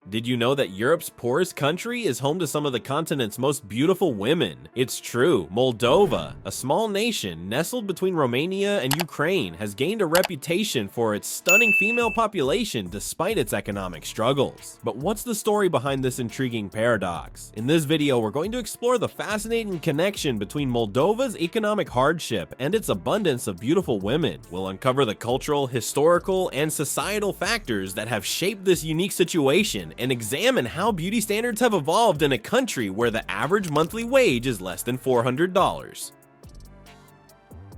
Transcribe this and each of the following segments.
Did you know that Europe's poorest country is home to some of the continent's most beautiful women? It's true, Moldova, a small nation nestled between Romania and Ukraine, has gained a reputation for its stunning female population despite its economic struggles. But what's the story behind this intriguing paradox? In this video, we're going to explore the fascinating connection between Moldova's economic hardship and its abundance of beautiful women. We'll uncover the cultural, historical, and societal factors that have shaped this unique situation and examine how beauty standards have evolved in a country where the average monthly wage is less than $400.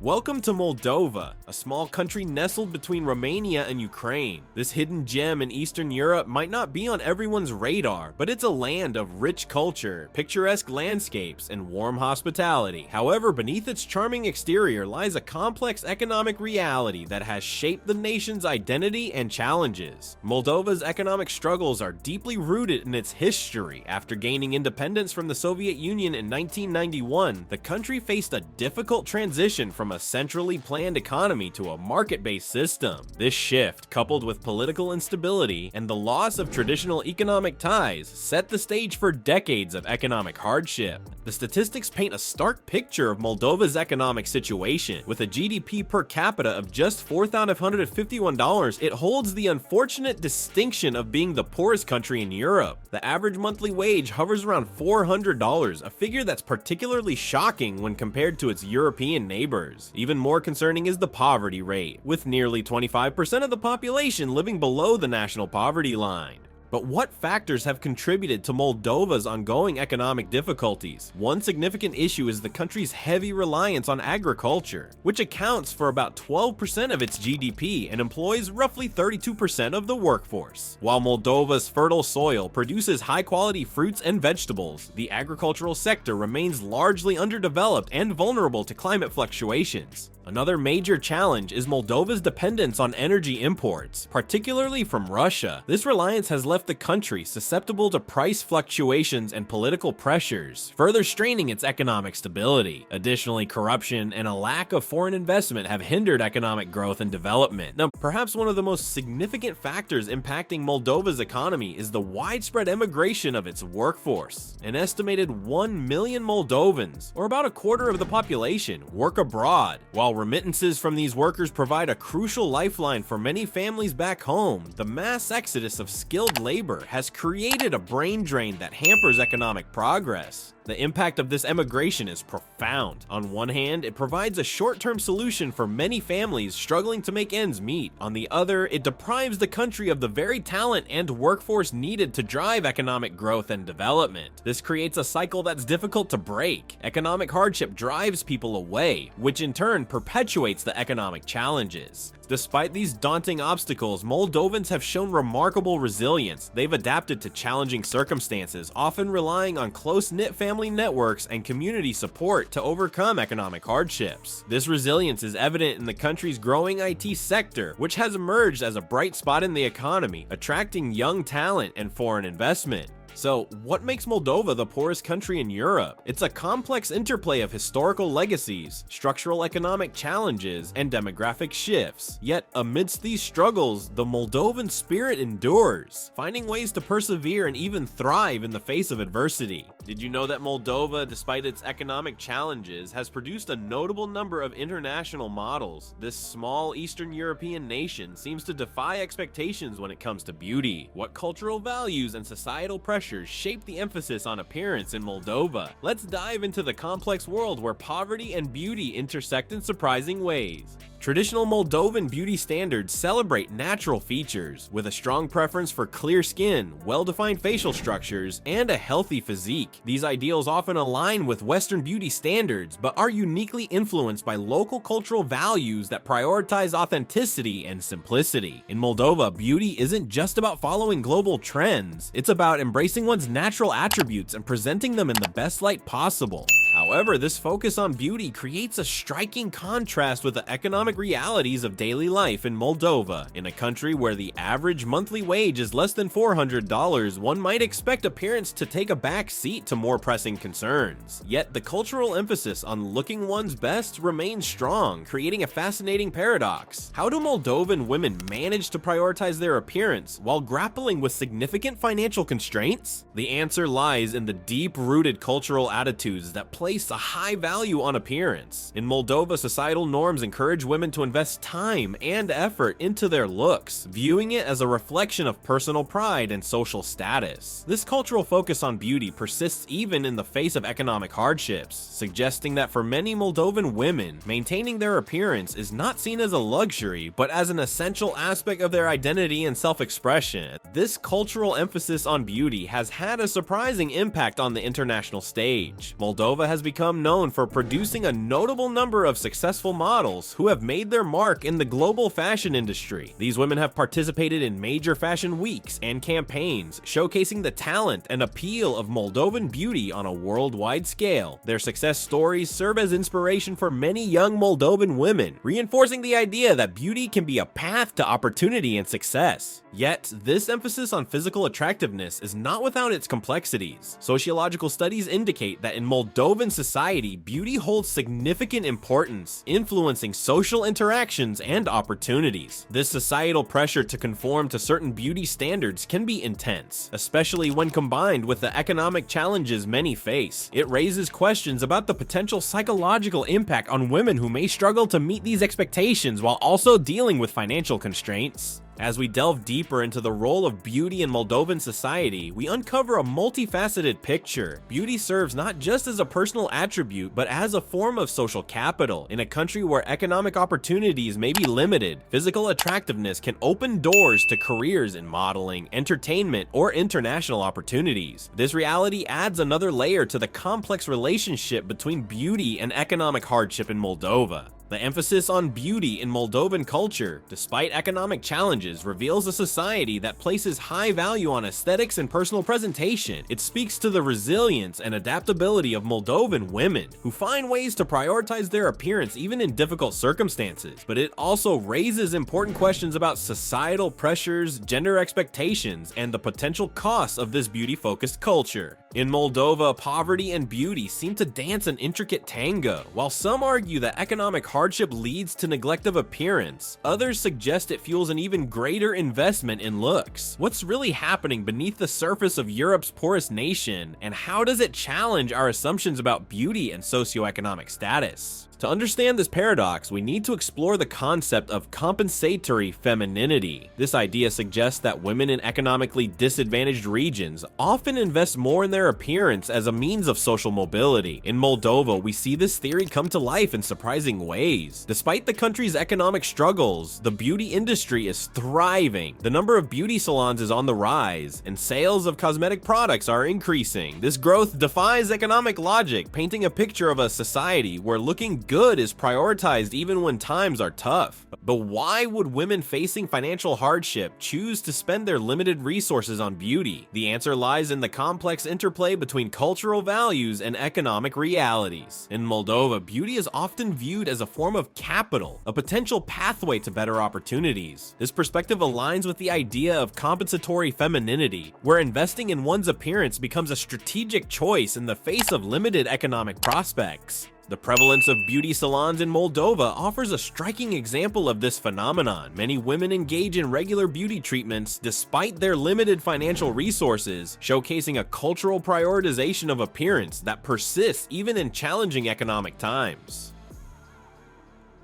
Welcome to Moldova, a small country nestled between Romania and Ukraine. This hidden gem in Eastern Europe might not be on everyone's radar, but it's a land of rich culture, picturesque landscapes, and warm hospitality. However, beneath its charming exterior lies a complex economic reality that has shaped the nation's identity and challenges. Moldova's economic struggles are deeply rooted in its history. After gaining independence from the Soviet Union in 1991, the country faced a difficult transition from a centrally planned economy to a market-based system. This shift, coupled with political instability and the loss of traditional economic ties, set the stage for decades of economic hardship. The statistics paint a stark picture of Moldova's economic situation. With a GDP per capita of just $4,551, it holds the unfortunate distinction of being the poorest country in Europe. The average monthly wage hovers around $400, a figure that's particularly shocking when compared to its European neighbors. Even more concerning is the poverty rate, with nearly 25% of the population living below the national poverty line. But what factors have contributed to Moldova's ongoing economic difficulties? One significant issue is the country's heavy reliance on agriculture, which accounts for about 12% of its GDP and employs roughly 32% of the workforce. While Moldova's fertile soil produces high-quality fruits and vegetables, the agricultural sector remains largely underdeveloped and vulnerable to climate fluctuations. Another major challenge is Moldova's dependence on energy imports, particularly from Russia. This reliance has left the country susceptible to price fluctuations and political pressures, further straining its economic stability. Additionally, corruption and a lack of foreign investment have hindered economic growth and development. Now, perhaps one of the most significant factors impacting Moldova's economy is the widespread emigration of its workforce. An estimated 1 million Moldovans, or about a quarter of the population, work abroad. While remittances from these workers provide a crucial lifeline for many families back home, the mass exodus of skilled labor has created a brain drain that hampers economic progress. The impact of this emigration is profound. On one hand, it provides a short-term solution for many families struggling to make ends meet. On the other, it deprives the country of the very talent and workforce needed to drive economic growth and development. This creates a cycle that's difficult to break. Economic hardship drives people away, which in turn perpetuates the economic challenges. Despite these daunting obstacles, Moldovans have shown remarkable resilience. They've adapted to challenging circumstances, often relying on close-knit family networks and community support to overcome economic hardships. This resilience is evident in the country's growing IT sector, which has emerged as a bright spot in the economy, attracting young talent and foreign investment. So, what makes Moldova the poorest country in Europe? It's a complex interplay of historical legacies, structural economic challenges, and demographic shifts. Yet, amidst these struggles, the Moldovan spirit endures, finding ways to persevere and even thrive in the face of adversity. Did you know that Moldova, despite its economic challenges, has produced a notable number of international models? This small Eastern European nation seems to defy expectations when it comes to beauty. What cultural values and societal pressures shape the emphasis on appearance in Moldova? Let's dive into the complex world where poverty and beauty intersect in surprising ways. Traditional Moldovan beauty standards celebrate natural features, with a strong preference for clear skin, well-defined facial structures, and a healthy physique. These ideals often align with Western beauty standards, but are uniquely influenced by local cultural values that prioritize authenticity and simplicity. In Moldova, beauty isn't just about following global trends, it's about embracing one's natural attributes and presenting them in the best light possible. However, this focus on beauty creates a striking contrast with the economic realities of daily life in Moldova. In a country where the average monthly wage is less than $400, one might expect appearance to take a back seat to more pressing concerns. Yet the cultural emphasis on looking one's best remains strong, creating a fascinating paradox. How do Moldovan women manage to prioritize their appearance while grappling with significant financial constraints? The answer lies in the deep-rooted cultural attitudes that place a high value on appearance. In Moldova, societal norms encourage women to invest time and effort into their looks, viewing it as a reflection of personal pride and social status. This cultural focus on beauty persists even in the face of economic hardships, suggesting that for many Moldovan women, maintaining their appearance is not seen as a luxury, but as an essential aspect of their identity and self-expression. This cultural emphasis on beauty has had a surprising impact on the international stage. Moldova has become known for producing a notable number of successful models who have made their mark in the global fashion industry. These women have participated in major fashion weeks and campaigns, showcasing the talent and appeal of Moldovan beauty on a worldwide scale. Their success stories serve as inspiration for many young Moldovan women, reinforcing the idea that beauty can be a path to opportunity and success. Yet, this emphasis on physical attractiveness is not without its complexities. Sociological studies indicate that in Moldovan society, beauty holds significant importance, influencing social interactions and opportunities. This societal pressure to conform to certain beauty standards can be intense, especially when combined with the economic challenges many face. It raises questions about the potential psychological impact on women who may struggle to meet these expectations while also dealing with financial constraints. As we delve deeper into the role of beauty in Moldovan society, we uncover a multifaceted picture. Beauty serves not just as a personal attribute, but as a form of social capital. In a country where economic opportunities may be limited, physical attractiveness can open doors to careers in modeling, entertainment, or international opportunities. This reality adds another layer to the complex relationship between beauty and economic hardship in Moldova. The emphasis on beauty in Moldovan culture, despite economic challenges, reveals a society that places high value on aesthetics and personal presentation. It speaks to the resilience and adaptability of Moldovan women, who find ways to prioritize their appearance even in difficult circumstances. But it also raises important questions about societal pressures, gender expectations, and the potential costs of this beauty-focused culture. In Moldova, poverty and beauty seem to dance an intricate tango. While some argue that economic hardship leads to neglect of appearance, others suggest it fuels an even greater investment in looks. What's really happening beneath the surface of Europe's poorest nation, and how does it challenge our assumptions about beauty and socioeconomic status? To understand this paradox, we need to explore the concept of compensatory femininity. This idea suggests that women in economically disadvantaged regions often invest more in their appearance as a means of social mobility. In Moldova, we see this theory come to life in surprising ways. Despite the country's economic struggles, the beauty industry is thriving. The number of beauty salons is on the rise, and sales of cosmetic products are increasing. This growth defies economic logic, painting a picture of a society where looking good is prioritized even when times are tough. But why would women facing financial hardship choose to spend their limited resources on beauty? The answer lies in the complex interplay between cultural values and economic realities. In Moldova, beauty is often viewed as a form of capital, a potential pathway to better opportunities. This perspective aligns with the idea of compensatory femininity, where investing in one's appearance becomes a strategic choice in the face of limited economic prospects. The prevalence of beauty salons in Moldova offers a striking example of this phenomenon. Many women engage in regular beauty treatments despite their limited financial resources, showcasing a cultural prioritization of appearance that persists even in challenging economic times.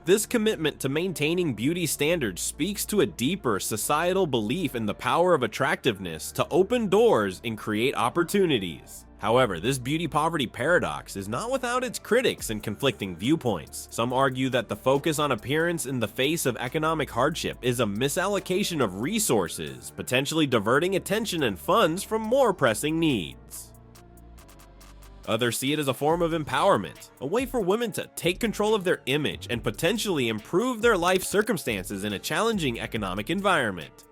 This commitment to maintaining beauty standards speaks to a deeper societal belief in the power of attractiveness to open doors and create opportunities. However, this beauty-poverty paradox is not without its critics and conflicting viewpoints. Some argue that the focus on appearance in the face of economic hardship is a misallocation of resources, potentially diverting attention and funds from more pressing needs. Others see it as a form of empowerment, a way for women to take control of their image and potentially improve their life circumstances in a challenging economic environment.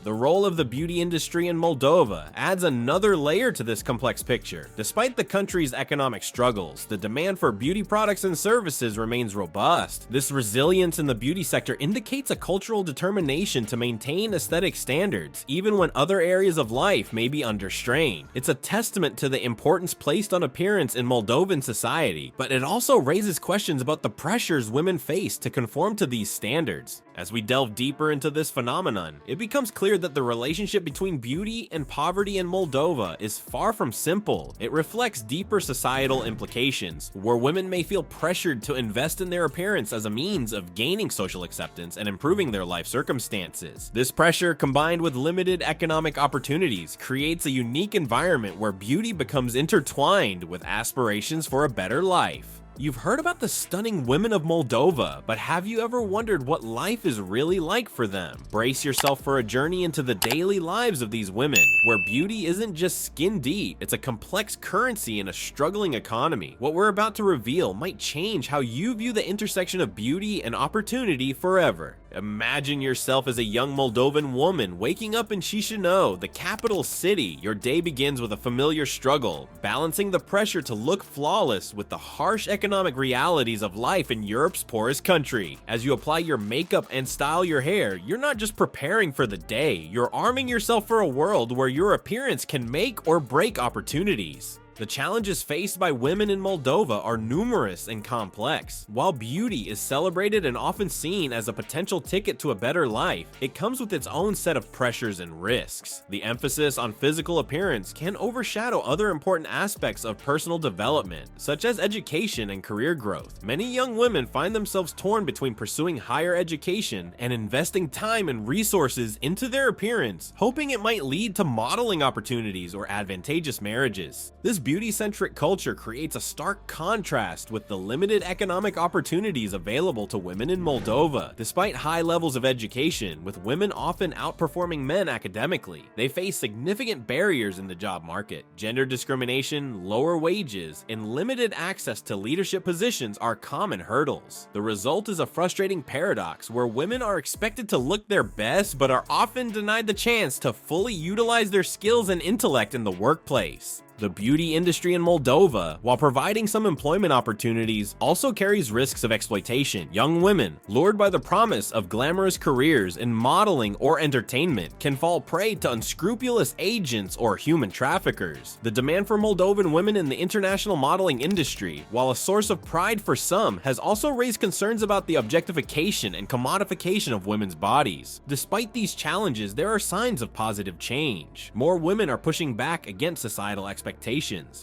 The role of the beauty industry in Moldova adds another layer to this complex picture. Despite the country's economic struggles, the demand for beauty products and services remains robust. This resilience in the beauty sector indicates a cultural determination to maintain aesthetic standards, even when other areas of life may be under strain. It's a testament to the importance placed on appearance in Moldovan society, but it also raises questions about the pressures women face to conform to these standards. As we delve deeper into this phenomenon, it becomes clear that the relationship between beauty and poverty in Moldova is far from simple. It reflects deeper societal implications, where women may feel pressured to invest in their appearance as a means of gaining social acceptance and improving their life circumstances. This pressure, combined with limited economic opportunities, creates a unique environment where beauty becomes intertwined with aspirations for a better life. You've heard about the stunning women of Moldova, but have you ever wondered what life is really like for them? Brace yourself for a journey into the daily lives of these women, where beauty isn't just skin deep, it's a complex currency in a struggling economy. What we're about to reveal might change how you view the intersection of beauty and opportunity forever. Imagine yourself as a young Moldovan woman waking up in Chisinau, the capital city. Your day begins with a familiar struggle, balancing the pressure to look flawless with the harsh economic realities of life in Europe's poorest country. As you apply your makeup and style your hair, you're not just preparing for the day, you're arming yourself for a world where your appearance can make or break opportunities. The challenges faced by women in Moldova are numerous and complex. While beauty is celebrated and often seen as a potential ticket to a better life, it comes with its own set of pressures and risks. The emphasis on physical appearance can overshadow other important aspects of personal development, such as education and career growth. Many young women find themselves torn between pursuing higher education and investing time and resources into their appearance, hoping it might lead to modeling opportunities or advantageous marriages. This beauty-centric culture creates a stark contrast with the limited economic opportunities available to women in Moldova. Despite high levels of education, with women often outperforming men academically, they face significant barriers in the job market. Gender discrimination, lower wages, and limited access to leadership positions are common hurdles. The result is a frustrating paradox where women are expected to look their best but are often denied the chance to fully utilize their skills and intellect in the workplace. The beauty industry in Moldova, while providing some employment opportunities, also carries risks of exploitation. Young women, lured by the promise of glamorous careers in modeling or entertainment, can fall prey to unscrupulous agents or human traffickers. The demand for Moldovan women in the international modeling industry, while a source of pride for some, has also raised concerns about the objectification and commodification of women's bodies. Despite these challenges, there are signs of positive change. More women are pushing back against societal expectations,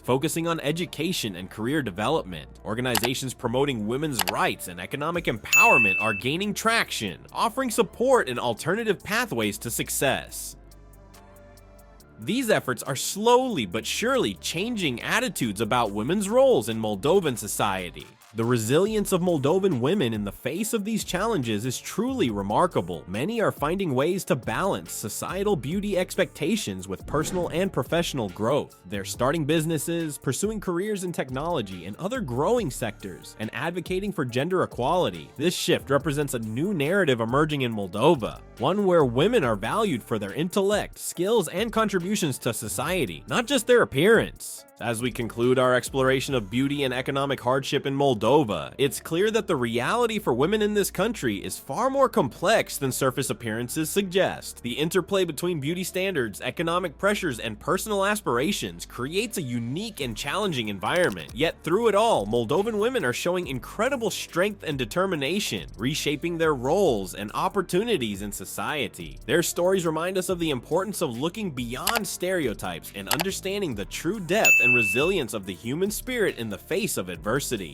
focusing on education and career development. Organizations promoting women's rights and economic empowerment are gaining traction, offering support and alternative pathways to success. These efforts are slowly but surely changing attitudes about women's roles in Moldovan society. The resilience of Moldovan women in the face of these challenges is truly remarkable. Many are finding ways to balance societal beauty expectations with personal and professional growth. They're starting businesses, pursuing careers in technology and other growing sectors, and advocating for gender equality. This shift represents a new narrative emerging in Moldova, one where women are valued for their intellect, skills, and contributions to society, not just their appearance. As we conclude our exploration of beauty and economic hardship in Moldova, it's clear that the reality for women in this country is far more complex than surface appearances suggest. The interplay between beauty standards, economic pressures, and personal aspirations creates a unique and challenging environment. Yet through it all, Moldovan women are showing incredible strength and determination, reshaping their roles and opportunities in society. Their stories remind us of the importance of looking beyond stereotypes and understanding the true depth and resilience of the human spirit in the face of adversity.